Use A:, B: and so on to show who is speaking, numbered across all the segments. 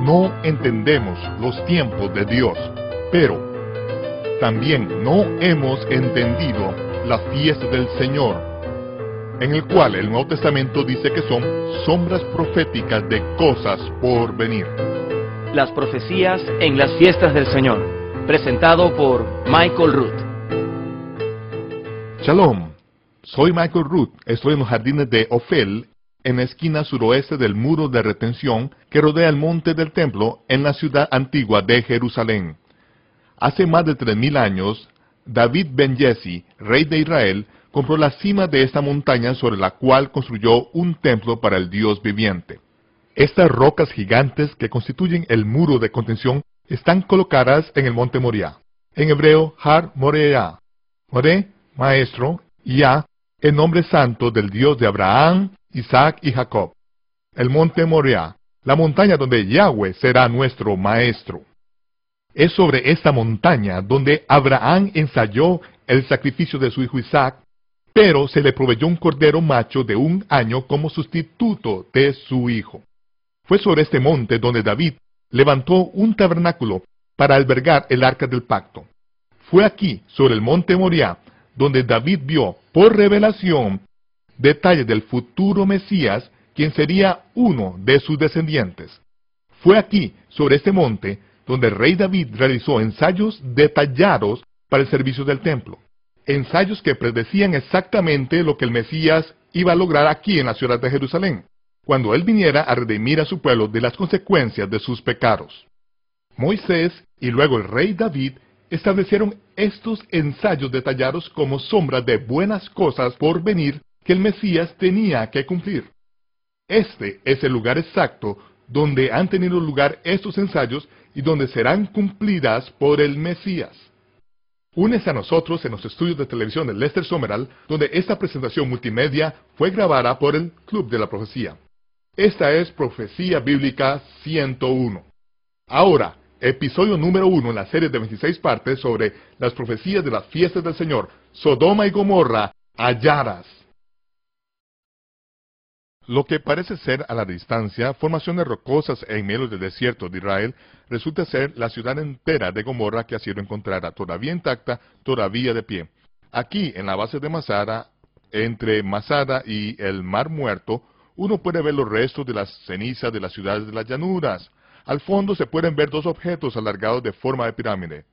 A: No entendemos los tiempos de Dios, pero también no hemos entendido la fiesta del Señor, en el cual el Nuevo Testamento dice que son sombras proféticas de cosas por venir.
B: Las profecías en las fiestas del Señor, presentado por Michael Root.
A: Shalom, soy Michael Root, estoy en los jardines de Ofel, en la esquina suroeste del muro de retención que rodea el monte del templo en la ciudad antigua de Jerusalén. Hace más de 3000 años, David ben Jesse, rey de Israel, compró la cima de esta montaña sobre la cual construyó un templo para el Dios viviente. Estas rocas gigantes que constituyen el muro de contención están colocadas en el monte Moriah. En hebreo, Har Moriah. More, maestro, y Yah, el nombre santo del Dios de Abraham, Isaac y Jacob. El monte Moriah, la montaña donde Yahweh será nuestro maestro. Es sobre esta montaña donde Abraham ensayó el sacrificio de su hijo Isaac, pero se le proveyó un cordero macho de 1 año como sustituto de su hijo. Fue sobre este monte donde David levantó un tabernáculo para albergar el arca del pacto. Fue aquí, sobre el monte Moriah, donde David vio, por revelación, detalles del futuro Mesías, quien sería uno de sus descendientes. Fue aquí, sobre este monte, donde el rey David realizó ensayos detallados para el servicio del templo. Ensayos que predecían exactamente lo que el Mesías iba a lograr aquí en la ciudad de Jerusalén, cuando él viniera a redimir a su pueblo de las consecuencias de sus pecados. Moisés y luego el rey David establecieron estos ensayos detallados como sombras de buenas cosas por venir que el Mesías tenía que cumplir. Este es el lugar exacto donde han tenido lugar estos ensayos y donde serán cumplidas por el Mesías. Únese a nosotros en los estudios de televisión de Lester Summerall, donde esta presentación multimedia fue grabada por el Club de la Profecía. Esta es Profecía Bíblica 101. Ahora, episodio número 1 en la serie de 26 partes sobre las profecías de las fiestas del Señor, Sodoma y Gomorra, halladas. Lo que parece ser a la distancia formaciones rocosas en medio del desierto de Israel, resulta ser la ciudad entera de Gomorra que ha sido encontrada todavía intacta, todavía de pie. Aquí, en la base de Masada, entre Masada y el Mar Muerto, uno puede ver los restos de las cenizas de las ciudades de las llanuras. Al fondo se pueden ver 2 objetos alargados de forma de pirámide.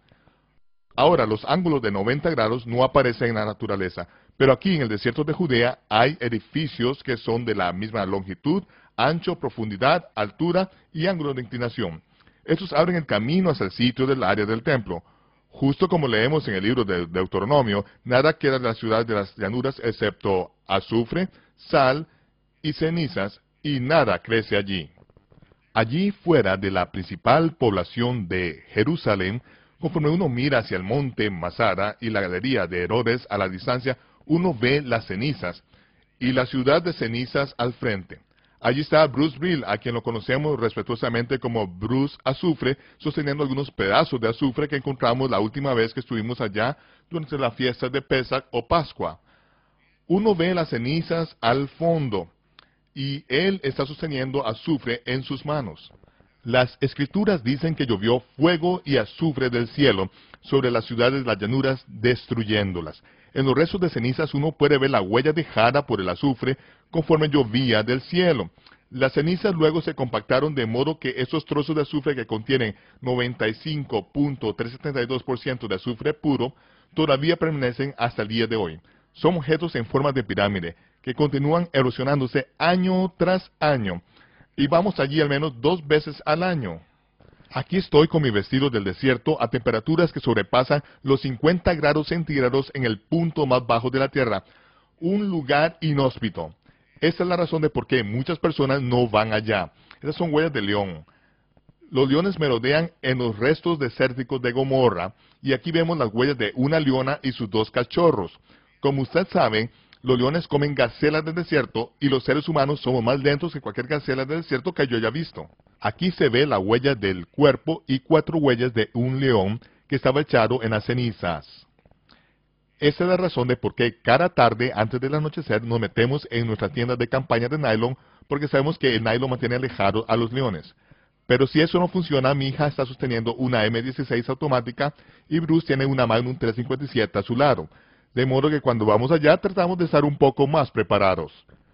A: Ahora, los ángulos de 90 grados no aparecen en la naturaleza, pero aquí en el desierto de Judea hay edificios que son de la misma longitud, ancho, profundidad, altura y ángulo de inclinación. Estos abren el camino hacia el sitio del área del templo. Justo como leemos en el libro de Deuteronomio, nada queda de la ciudad de las llanuras excepto azufre, sal y cenizas, y nada crece allí. Allí fuera de la principal población de Jerusalén, conforme uno mira hacia el monte Masada y la galería de Herodes a la distancia, uno ve las cenizas, y la ciudad de cenizas al frente. Allí está Bruce Brill, a quien lo conocemos respetuosamente como Bruce Azufre, sosteniendo algunos pedazos de azufre que encontramos la última vez que estuvimos allá durante la fiesta de Pesach o Pascua. Uno ve las cenizas al fondo, y él está sosteniendo azufre en sus manos. Las escrituras dicen que llovió fuego y azufre del cielo sobre las ciudades de las llanuras, destruyéndolas. En los restos de cenizas uno puede ver la huella dejada por el azufre conforme llovía del cielo. Las cenizas luego se compactaron de modo que esos trozos de azufre que contienen 95.372% de azufre puro todavía permanecen hasta el día de hoy. Son objetos en forma de pirámide que continúan erosionándose año tras año. Y vamos allí al menos 2 veces al año. Aquí estoy con mi vestido del desierto a temperaturas que sobrepasan los 50 grados centígrados en el punto más bajo de la tierra. Un lugar inhóspito. Esta es la razón de por qué muchas personas no van allá. Esas son huellas de león. Los leones merodean en los restos desérticos de Gomorra, y aquí vemos las huellas de una leona y sus 2 cachorros. Como usted sabe, los leones comen gacelas del desierto y los seres humanos somos más lentos que cualquier gacela del desierto que yo haya visto. Aquí se ve la huella del cuerpo y 4 huellas de un león que estaba echado en las cenizas. Esa es la razón de por qué cada tarde antes del anochecer nos metemos en nuestra tienda de campaña de nylon, porque sabemos que el nylon mantiene alejados a los leones. Pero si eso no funciona, mi hija está sosteniendo una M16 automática y Bruce tiene una Magnum 357 a su lado. De modo que cuando vamos allá tratamos de estar un poco más preparados.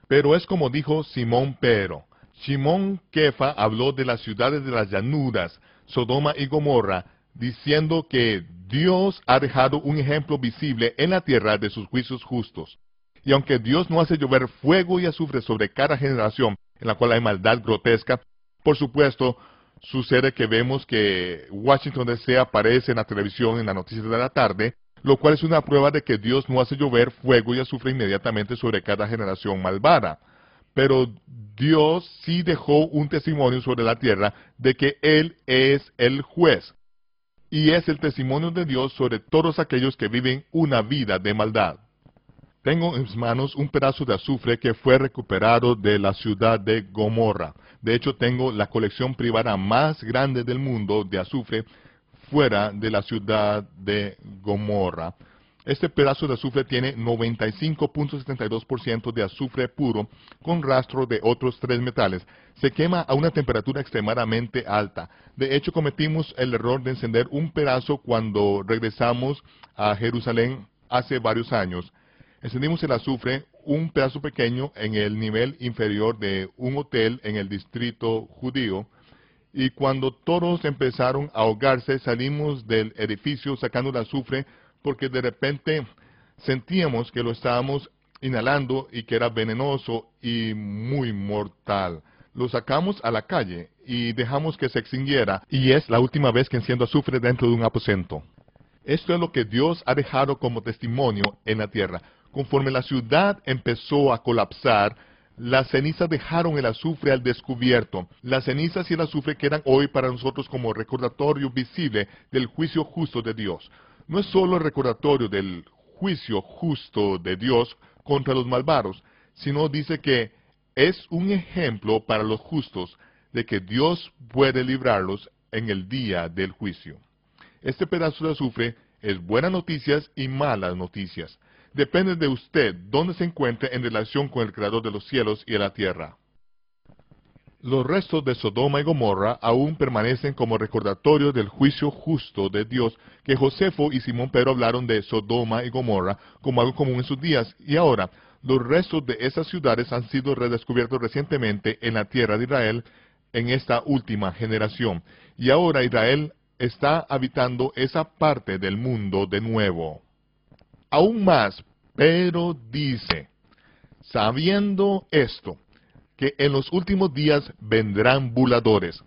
A: Pero es como dijo Simón Pedro. Simón Kefa habló de las ciudades de las llanuras, Sodoma y Gomorra, diciendo que Dios ha dejado un ejemplo visible en la tierra de sus juicios justos. Y aunque Dios no hace llover fuego y azufre sobre cada generación en la cual hay maldad grotesca, por supuesto, sucede que vemos que Washington D.C. aparece en la televisión en las noticias de la tarde, lo cual es una prueba de que Dios no hace llover fuego y azufre inmediatamente sobre cada generación malvada. Pero Dios sí dejó un testimonio sobre la tierra de que Él es el juez. Y es el testimonio de Dios sobre todos aquellos que viven una vida de maldad. Tengo en mis manos un pedazo de azufre que fue recuperado de la ciudad de Gomorra. De hecho, tengo la colección privada más grande del mundo de azufre fuera de la ciudad de Gomorra. Este pedazo de azufre tiene 95.72% de azufre puro con rastro de otros 3 metales. Se quema a una temperatura extremadamente alta. De hecho, cometimos el error de encender un pedazo cuando regresamos a Jerusalén hace varios años. Encendimos el azufre, un pedazo pequeño en el nivel inferior de un hotel en el distrito judío, y cuando todos empezaron a ahogarse, salimos del edificio sacando el azufre porque de repente sentíamos que lo estábamos inhalando y que era venenoso y muy mortal. Lo sacamos a la calle y dejamos que se extinguiera, y es la última vez que enciendo azufre dentro de un aposento. Esto es lo que Dios ha dejado como testimonio en la tierra. Conforme la ciudad empezó a colapsar, las cenizas dejaron el azufre al descubierto. Las cenizas y el azufre quedan hoy para nosotros como recordatorio visible del juicio justo de Dios. No es solo el recordatorio del juicio justo de Dios contra los malvados, sino dice que es un ejemplo para los justos de que Dios puede librarlos en el día del juicio. Este pedazo de azufre es buenas noticias y malas noticias. Depende de usted dónde se encuentre en relación con el Creador de los cielos y de la tierra. Los restos de Sodoma y Gomorra aún permanecen como recordatorio del juicio justo de Dios, que Josefo y Simón Pedro hablaron de Sodoma y Gomorra como algo común en sus días, y ahora los restos de esas ciudades han sido redescubiertos recientemente en la tierra de Israel en esta última generación, y ahora Israel está habitando esa parte del mundo de nuevo. Aún más, Pedro dice, sabiendo esto, que en los últimos días vendrán burladores.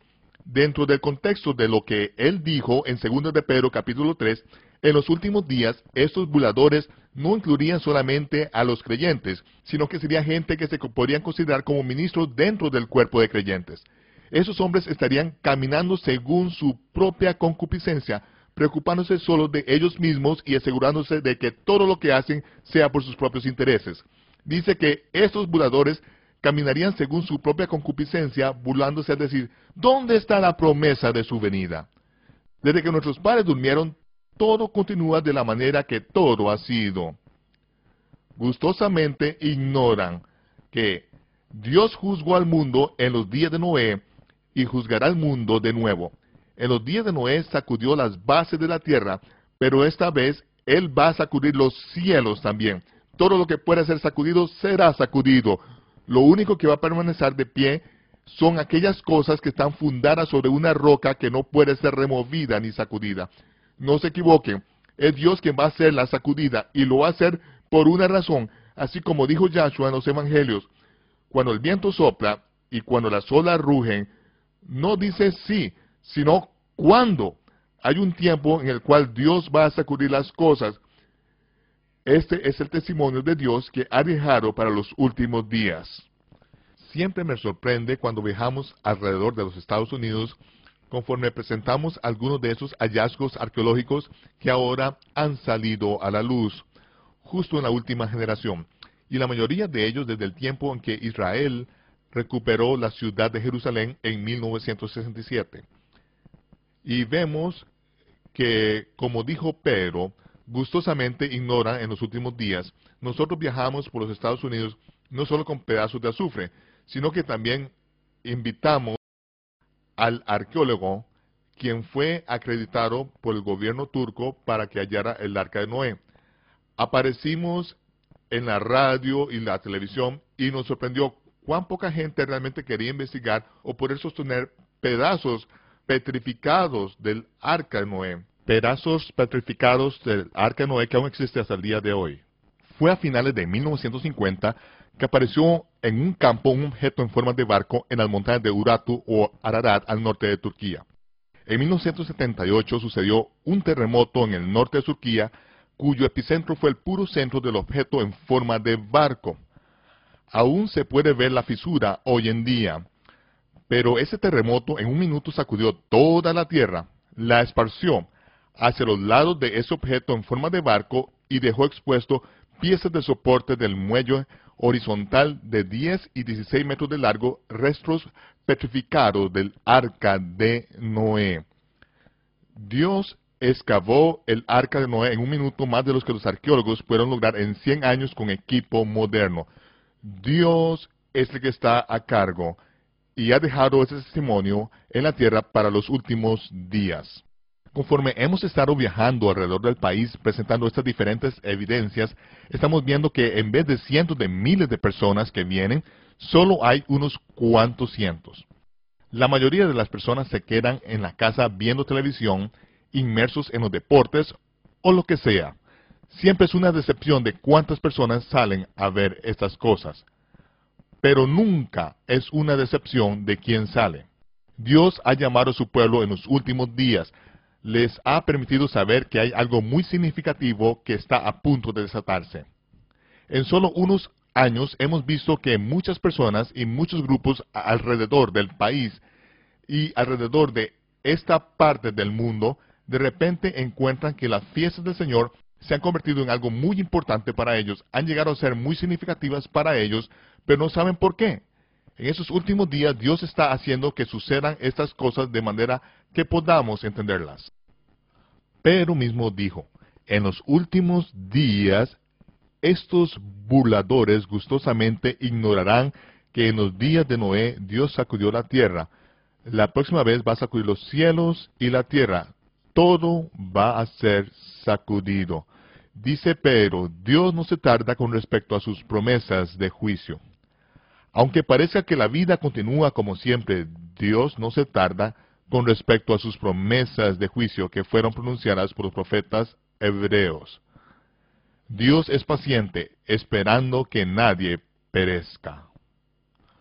A: Dentro del contexto de lo que él dijo en 2 de Pedro capítulo 3, en los últimos días estos burladores no incluirían solamente a los creyentes, sino que sería gente que se podrían considerar como ministros dentro del cuerpo de creyentes. Esos hombres estarían caminando según su propia concupiscencia, preocupándose solo de ellos mismos y asegurándose de que todo lo que hacen sea por sus propios intereses. Dice que estos burladores caminarían según su propia concupiscencia, burlándose, es decir, ¿dónde está la promesa de su venida? Desde que nuestros padres durmieron, todo continúa de la manera que todo ha sido. Gustosamente ignoran que Dios juzgó al mundo en los días de Noé y juzgará al mundo de nuevo. En los días de Noé sacudió las bases de la tierra, pero esta vez Él va a sacudir los cielos también. Todo lo que pueda ser sacudido será sacudido. Lo único que va a permanecer de pie son aquellas cosas que están fundadas sobre una roca que no puede ser removida ni sacudida. No se equivoquen, es Dios quien va a hacer la sacudida, y lo va a hacer por una razón, así como dijo Yahshua en los evangelios. Cuando el viento sopla y cuando las olas rugen, no dice sí, sino cuándo. Hay un tiempo en el cual Dios va a sacudir las cosas. Este es el testimonio de Dios que ha dejado para los últimos días. Siempre me sorprende cuando viajamos alrededor de los Estados Unidos, conforme presentamos algunos de esos hallazgos arqueológicos que ahora han salido a la luz, justo en la última generación, y la mayoría de ellos desde el tiempo en que Israel recuperó la ciudad de Jerusalén en 1967. Y vemos que, como dijo Pedro, gustosamente ignoran en los últimos días. Nosotros viajamos por los Estados Unidos no solo con pedazos de azufre, sino que también invitamos al arqueólogo, quien fue acreditado por el gobierno turco para que hallara el arca de Noé. Aparecimos en la radio y la televisión y nos sorprendió cuán poca gente realmente quería investigar o poder sostener pedazos petrificados del arca de Noé. Pedazos petrificados del arca de Noé que aún existe hasta el día de hoy. Fue a finales de 1950 que apareció en un campo un objeto en forma de barco en las montañas de Urartu o Ararat al norte de Turquía. En 1978 sucedió un terremoto en el norte de Turquía, cuyo epicentro fue el puro centro del objeto en forma de barco. Aún se puede ver la fisura hoy en día, pero ese terremoto en un minuto sacudió toda la tierra, la esparció hacia los lados de ese objeto en forma de barco y dejó expuesto piezas de soporte del muelle horizontal de 10 y 16 metros de largo, restos petrificados del arca de Noé. Dios excavó el arca de Noé en un minuto más de los que los arqueólogos pudieron lograr en 100 años con equipo moderno. Dios es el que está a cargo y ha dejado ese testimonio en la tierra para los últimos días. Conforme hemos estado viajando alrededor del país presentando estas diferentes evidencias, estamos viendo que en vez de cientos de miles de personas que vienen, solo hay unos cuantos cientos. La mayoría de las personas se quedan en la casa viendo televisión, inmersos en los deportes o lo que sea. Siempre es una decepción de cuántas personas salen a ver estas cosas. Pero nunca es una decepción de quién sale. Dios ha llamado a su pueblo en los últimos días. Les ha permitido saber que hay algo muy significativo que está a punto de desatarse. En solo unos años hemos visto que muchas personas y muchos grupos alrededor del país y alrededor de esta parte del mundo de repente encuentran que las fiestas del Señor se han convertido en algo muy importante para ellos, han llegado a ser muy significativas para ellos, pero no saben por qué. En esos últimos días Dios está haciendo que sucedan estas cosas de manera que podamos entenderlas. Pero mismo dijo, en los últimos días estos burladores gustosamente ignorarán que en los días de Noé Dios sacudió la tierra. La próxima vez va a sacudir los cielos y la tierra. Todo va a ser sacudido. Dice, pero Dios no se tarda con respecto a sus promesas de juicio. Aunque parezca que la vida continúa como siempre, Dios no se tarda con respecto a sus promesas de juicio que fueron pronunciadas por los profetas hebreos. Dios es paciente, esperando que nadie perezca.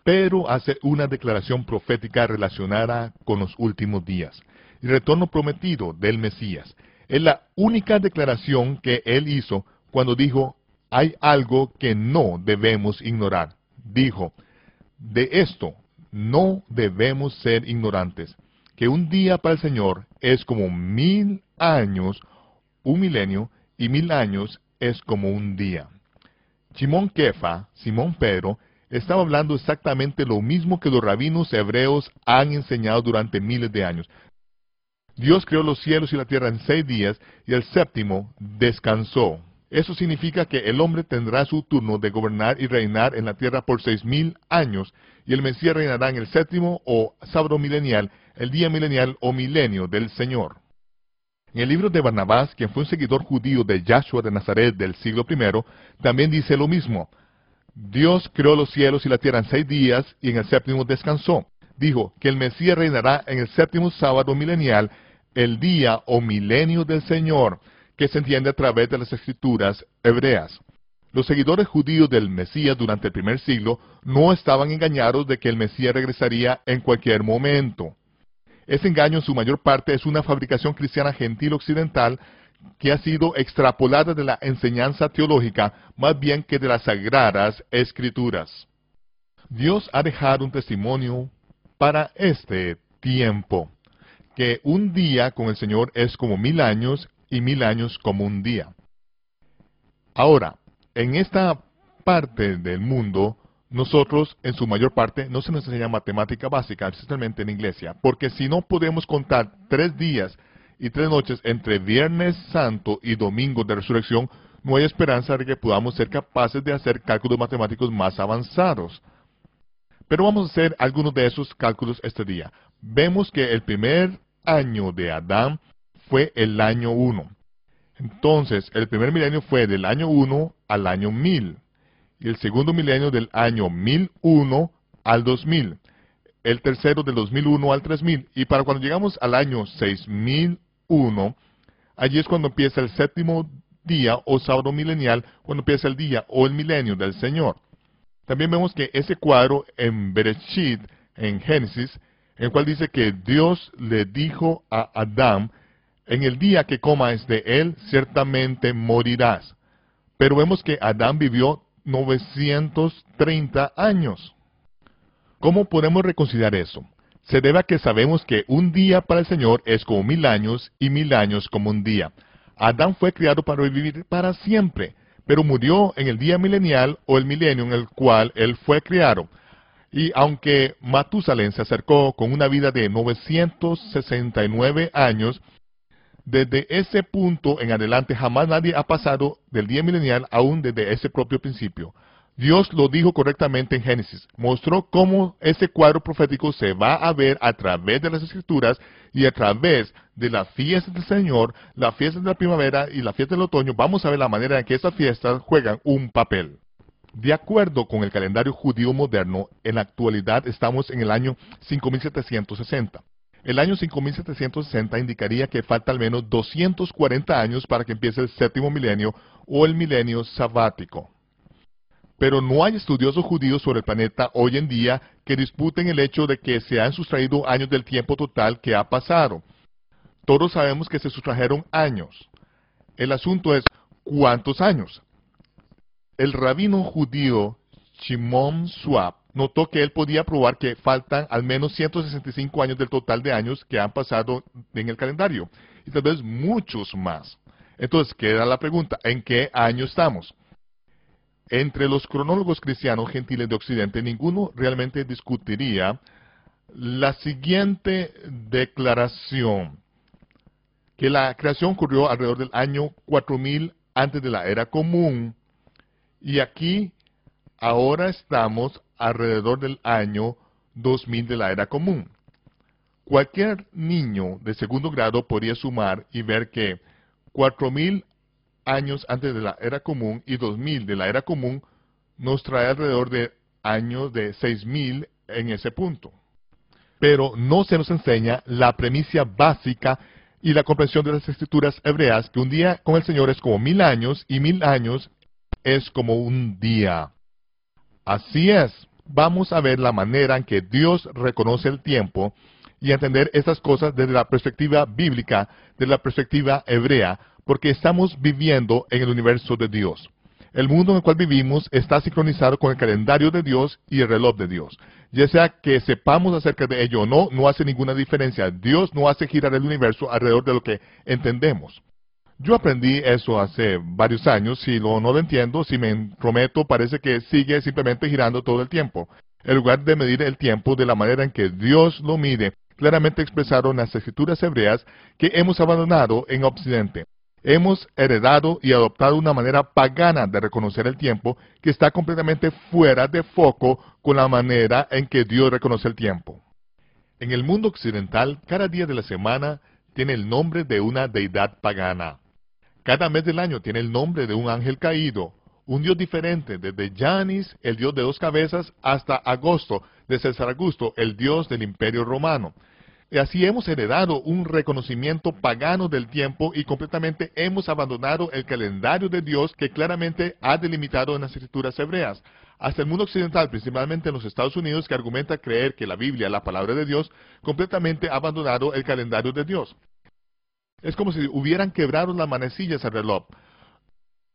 A: Pero hace una declaración profética relacionada con los últimos días. El retorno prometido del Mesías. Es la única declaración que él hizo cuando dijo, hay algo que no debemos ignorar. Dijo, de esto no debemos ser ignorantes, que un día para el Señor es como 1000 años, un milenio, y 1000 años es como un día. Simón Kefa, Simón Pedro, estaba hablando exactamente lo mismo que los rabinos hebreos han enseñado durante miles de años. Dios creó los cielos y la tierra en 6 días y el séptimo descansó. Eso significa que el hombre tendrá su turno de gobernar y reinar en la tierra por 6000 años, y el Mesías reinará en el séptimo o sábado milenial, el día milenial o milenio del Señor. En el libro de Barnabás, quien fue un seguidor judío de Yahshua de Nazaret del siglo I, también dice lo mismo. Dios creó los cielos y la tierra en 6 días y en el séptimo descansó. Dijo que el Mesías reinará en el séptimo sábado milenial, el día o milenio del Señor, que se entiende a través de las escrituras hebreas. Los seguidores judíos del Mesías durante el primer siglo no estaban engañados de que el Mesías regresaría en cualquier momento. Ese engaño en su mayor parte es una fabricación cristiana gentil occidental que ha sido extrapolada de la enseñanza teológica más bien que de las sagradas escrituras. Dios ha dejado un testimonio para este tiempo, que un día con el Señor es como 1000 años y 1000 años como un día. Ahora, en esta parte del mundo, nosotros, en su mayor parte, no se nos enseña matemática básica, especialmente en la iglesia, porque si no podemos contar 3 días y 3 noches entre Viernes Santo y Domingo de Resurrección, no hay esperanza de que podamos ser capaces de hacer cálculos matemáticos más avanzados. Pero vamos a hacer algunos de esos cálculos este día. Vemos que el primer año de Adán fue el año 1. Entonces, el primer milenio fue del año 1 al año 1000. Y el segundo milenio del año 1001 al 2000. El tercero del 2001 al 3000. Y para cuando llegamos al año 6001, allí es cuando empieza el séptimo día o sábado milenial, cuando empieza el día o el milenio del Señor. También vemos que ese cuadro en Bereshit, en Génesis, en el cual dice que Dios le dijo a Adán, en el día que comas de él, ciertamente morirás. Pero vemos que Adán vivió 930 años. ¿Cómo podemos reconciliar eso? Se debe a que sabemos que un día para el Señor es como 1000 años y 1000 años como un día. Adán fue creado para vivir para siempre, pero murió en el día milenial o el milenio en el cual él fue creado. Y aunque Matusalén se acercó con una vida de 969 años, desde ese punto en adelante jamás nadie ha pasado del día milenial aún desde ese propio principio. Dios lo dijo correctamente en Génesis. Mostró cómo ese cuadro profético se va a ver a través de las Escrituras y a través de la fiesta del Señor, la fiesta de la primavera y la fiesta del otoño. Vamos a ver la manera en que esas fiestas juegan un papel. De acuerdo con el calendario judío moderno, en la actualidad estamos en el año 5760. El año 5760 indicaría que falta al menos 240 años para que empiece el séptimo milenio o el milenio sabático. Pero no hay estudiosos judíos sobre el planeta hoy en día que disputen el hecho de que se han sustraído años del tiempo total que ha pasado. Todos sabemos que se sustrajeron años. El asunto es, ¿cuántos años? El rabino judío Shimon Schwab notó que él podía probar que faltan al menos 165 años del total de años que han pasado en el calendario, y tal vez muchos más. Entonces queda la pregunta, ¿en qué año estamos? Entre los cronólogos cristianos gentiles de Occidente, ninguno realmente discutiría la siguiente declaración, que la creación ocurrió alrededor del año 4000 antes de la era común, y aquí ahora estamos alrededor del año 2000 de la era común. Cualquier niño de segundo grado podría sumar y ver que 4000 años antes de la era común y 2000 de la era común nos trae alrededor de años de 6000 en ese punto. Pero no se nos enseña la premisa básica y la comprensión de las escrituras hebreas, que un día con el Señor es como 1000 años y 1000 años es como un día. Así es, vamos a ver la manera en que Dios reconoce el tiempo y entender estas cosas desde la perspectiva bíblica, desde la perspectiva hebrea, porque estamos viviendo en el universo de Dios. El mundo en el cual vivimos está sincronizado con el calendario de Dios y el reloj de Dios. Ya sea que sepamos acerca de ello o no, no hace ninguna diferencia. Dios no hace girar el universo alrededor de lo que entendemos. Yo aprendí eso hace varios años. Si no lo entiendo, si me entrometo, parece que sigue simplemente girando todo el tiempo. En lugar de medir el tiempo de la manera en que Dios lo mide, claramente expresaron las escrituras hebreas que hemos abandonado en Occidente. Hemos heredado y adoptado una manera pagana de reconocer el tiempo que está completamente fuera de foco con la manera en que Dios reconoce el tiempo. En el mundo occidental, cada día de la semana tiene el nombre de una deidad pagana. Cada mes del año tiene el nombre de un ángel caído, un dios diferente, desde Janis, el dios de 2 cabezas, hasta Agosto, de César Augusto, el dios del Imperio Romano. Y así hemos heredado un reconocimiento pagano del tiempo y completamente hemos abandonado el calendario de Dios que claramente ha delimitado en las escrituras hebreas. Hasta el mundo occidental, principalmente en los Estados Unidos, que argumenta creer que la Biblia, la palabra de Dios, completamente ha abandonado el calendario de Dios. Es como si hubieran quebrado las manecillas al reloj.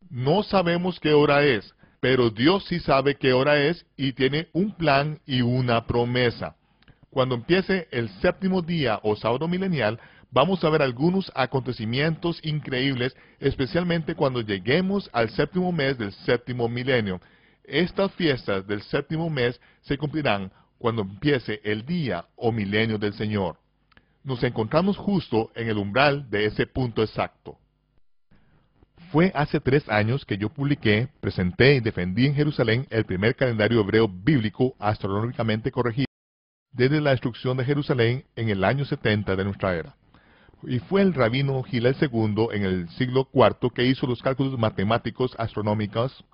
A: No sabemos qué hora es, pero Dios sí sabe qué hora es y tiene un plan y una promesa. Cuando empiece el séptimo día o sábado milenial, vamos a ver algunos acontecimientos increíbles, especialmente cuando lleguemos al séptimo mes del séptimo milenio. Estas fiestas del séptimo mes se cumplirán cuando empiece el día o milenio del Señor. Nos encontramos justo en el umbral de ese punto exacto. Fue hace 3 años que yo publiqué, presenté y defendí en Jerusalén el primer calendario hebreo bíblico astronómicamente corregido desde la destrucción de Jerusalén en el año 70 de nuestra era. Y fue el rabino Gilel II en el siglo IV que hizo los cálculos matemáticos astronómicos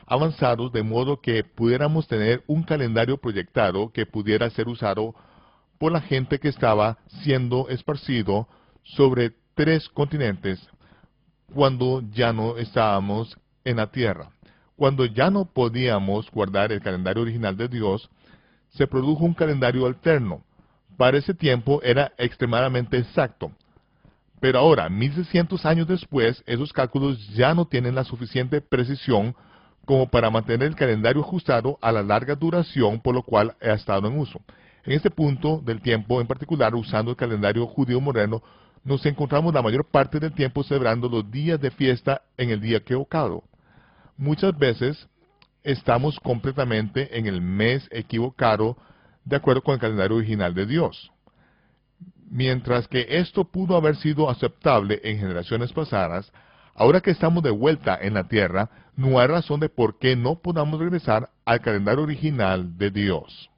A: avanzados de modo que pudiéramos tener un calendario proyectado que pudiera ser usado por la gente que estaba siendo esparcido sobre 3 continentes cuando ya no estábamos en la tierra. Cuando ya no podíamos guardar el calendario original de Dios, se produjo un calendario alterno. Para ese tiempo era extremadamente exacto. Pero ahora, 1600 años después, esos cálculos ya no tienen la suficiente precisión como para mantener el calendario ajustado a la larga duración por lo cual ha estado en uso. En este punto del tiempo, en particular, usando el calendario judío moderno, nos encontramos la mayor parte del tiempo celebrando los días de fiesta en el día equivocado. Muchas veces estamos completamente en el mes equivocado de acuerdo con el calendario original de Dios. Mientras que esto pudo haber sido aceptable en generaciones pasadas, ahora que estamos de vuelta en la tierra, no hay razón de por qué no podamos regresar al calendario original de Dios.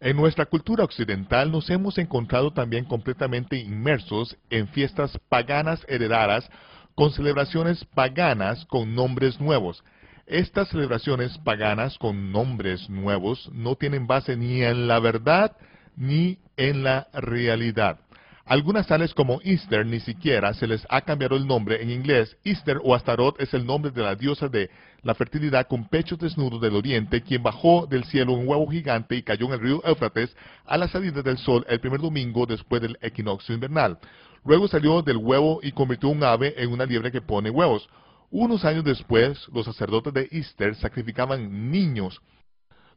A: En nuestra cultura occidental nos hemos encontrado también completamente inmersos en fiestas paganas heredadas con celebraciones paganas con nombres nuevos. Estas celebraciones paganas con nombres nuevos no tienen base ni en la verdad ni en la realidad. Algunas tales como Easter ni siquiera se les ha cambiado el nombre. En inglés, Easter o Astarot es el nombre de la diosa de la fertilidad con pechos desnudos del oriente, quien bajó del cielo un huevo gigante y cayó en el río Éufrates a la salida del sol el primer domingo después del equinoccio invernal. Luego salió del huevo y convirtió un ave en una liebre que pone huevos. Unos años después, los sacerdotes de Easter sacrificaban niños.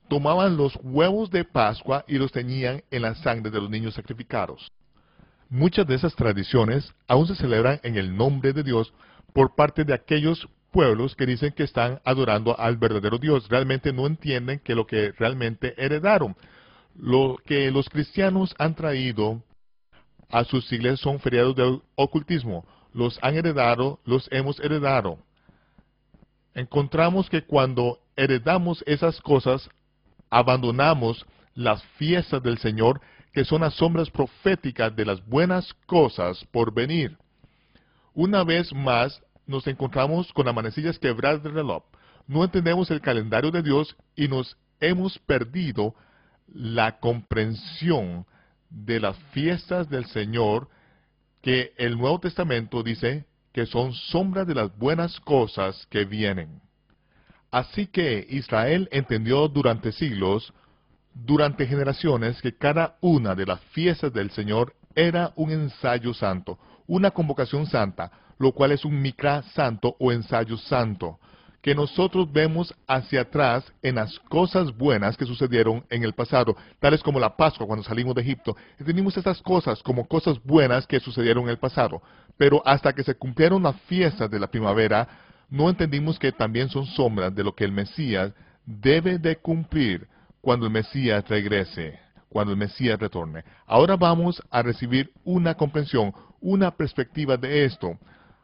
A: Tomaban los huevos de Pascua y los teñían en la sangre de los niños sacrificados. Muchas de esas tradiciones aún se celebran en el nombre de Dios por parte de aquellos pueblos que dicen que están adorando al verdadero Dios. Realmente no entienden que lo que realmente heredaron. Lo que los cristianos han traído a sus iglesias son feriados de ocultismo. Los han heredado, los hemos heredado. Encontramos que cuando heredamos esas cosas, abandonamos las fiestas del Señor, que son las sombras proféticas de las buenas cosas por venir. Una vez más, nos encontramos con las manecillas quebradas del reloj. No entendemos el calendario de Dios y nos hemos perdido la comprensión de las fiestas del Señor, que el Nuevo Testamento dice que son sombras de las buenas cosas que vienen. Así que Israel entendió durante siglos, durante generaciones, que cada una de las fiestas del Señor era un ensayo santo, una convocación santa, lo cual es un mikra santo o ensayo santo, que nosotros vemos hacia atrás en las cosas buenas que sucedieron en el pasado, tales como la Pascua cuando salimos de Egipto. Entendimos estas cosas como cosas buenas que sucedieron en el pasado, pero hasta que se cumplieron las fiestas de la primavera, no entendimos que también son sombras de lo que el Mesías debe de cumplir cuando el Mesías regrese, cuando el Mesías retorne. Ahora vamos a recibir una comprensión, una perspectiva de esto,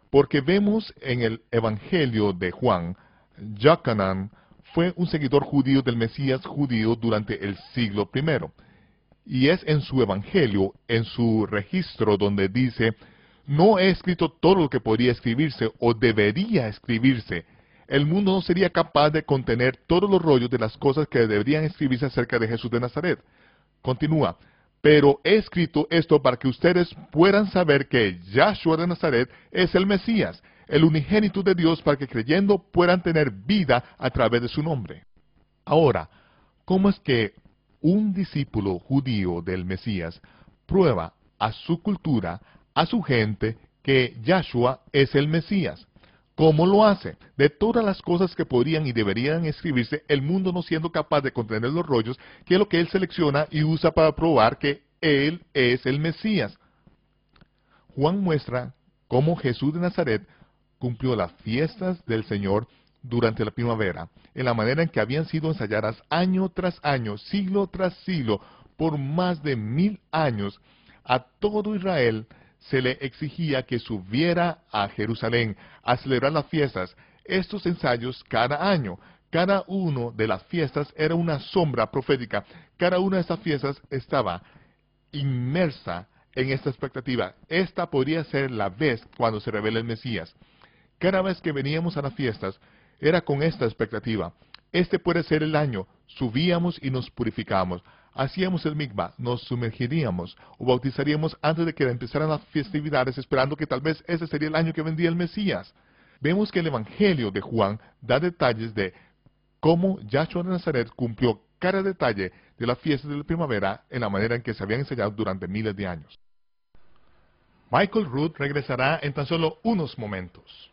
A: porque vemos en el Evangelio de Juan, Yochanan fue un seguidor judío del Mesías judío durante el siglo I. Y es en su Evangelio, en su registro, donde dice: no he escrito todo lo que podría escribirse o debería escribirse. El mundo no sería capaz de contener todos los rollos de las cosas que deberían escribirse acerca de Jesús de Nazaret. Continúa: pero he escrito esto para que ustedes puedan saber que Yahshua de Nazaret es el Mesías, el unigénito de Dios, para que creyendo puedan tener vida a través de su nombre. Ahora, ¿cómo es que un discípulo judío del Mesías prueba a su cultura, a su gente, que Yahshua es el Mesías? ¿Cómo lo hace? De todas las cosas que podrían y deberían escribirse, el mundo no siendo capaz de contener los rollos, que es lo que él selecciona y usa para probar que él es el Mesías. Juan muestra cómo Jesús de Nazaret cumplió las fiestas del Señor durante la primavera, en la manera en que habían sido ensayadas año tras año, siglo tras siglo, por más de 1000 años. A todo Israel se le exigía que subiera a Jerusalén a celebrar las fiestas. Estos ensayos cada año, cada uno de las fiestas era una sombra profética. Cada una de estas fiestas estaba inmersa en esta expectativa. Esta podría ser la vez cuando se revela el Mesías. Cada vez que veníamos a las fiestas, era con esta expectativa. Este puede ser el año. Subíamos y nos purificamos. Hacíamos el mikvah, nos sumergiríamos o bautizaríamos antes de que empezaran las festividades, esperando que tal vez ese sería el año que vendría el Mesías. Vemos que el Evangelio de Juan da detalles de cómo Yahshua de Nazaret cumplió cada detalle de las fiestas de la primavera en la manera en que se habían enseñado durante miles de años. Michael Rood regresará en tan solo unos momentos.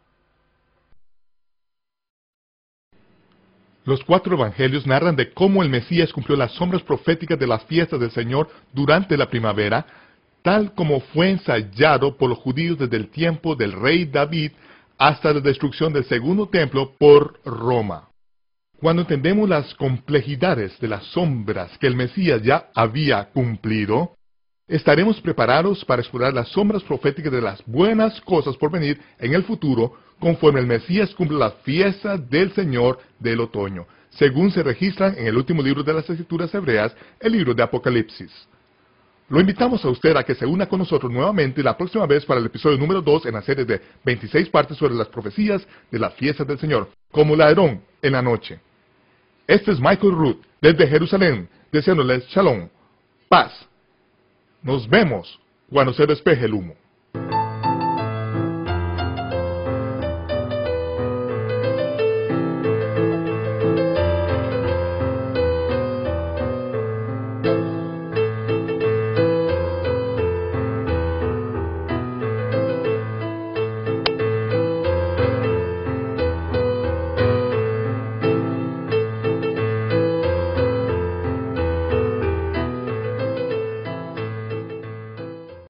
A: Los 4 evangelios narran de cómo el Mesías cumplió las sombras proféticas de las fiestas del Señor durante la primavera, tal como fue ensayado por los judíos desde el tiempo del rey David hasta la destrucción del segundo templo por Roma. Cuando entendemos las complejidades de las sombras que el Mesías ya había cumplido, estaremos preparados para explorar las sombras proféticas de las buenas cosas por venir en el futuro, conforme el Mesías cumple las fiestas del Señor del otoño, según se registran en el último libro de las Escrituras Hebreas, el libro de Apocalipsis. Lo invitamos a usted a que se una con nosotros nuevamente la próxima vez para el episodio número 2 en la serie de 26 partes sobre las profecías de las fiestas del Señor, como ladrón en la noche. Este es Michael Rood, desde Jerusalén, deseándoles shalom, paz. Nos vemos cuando se despeje el humo.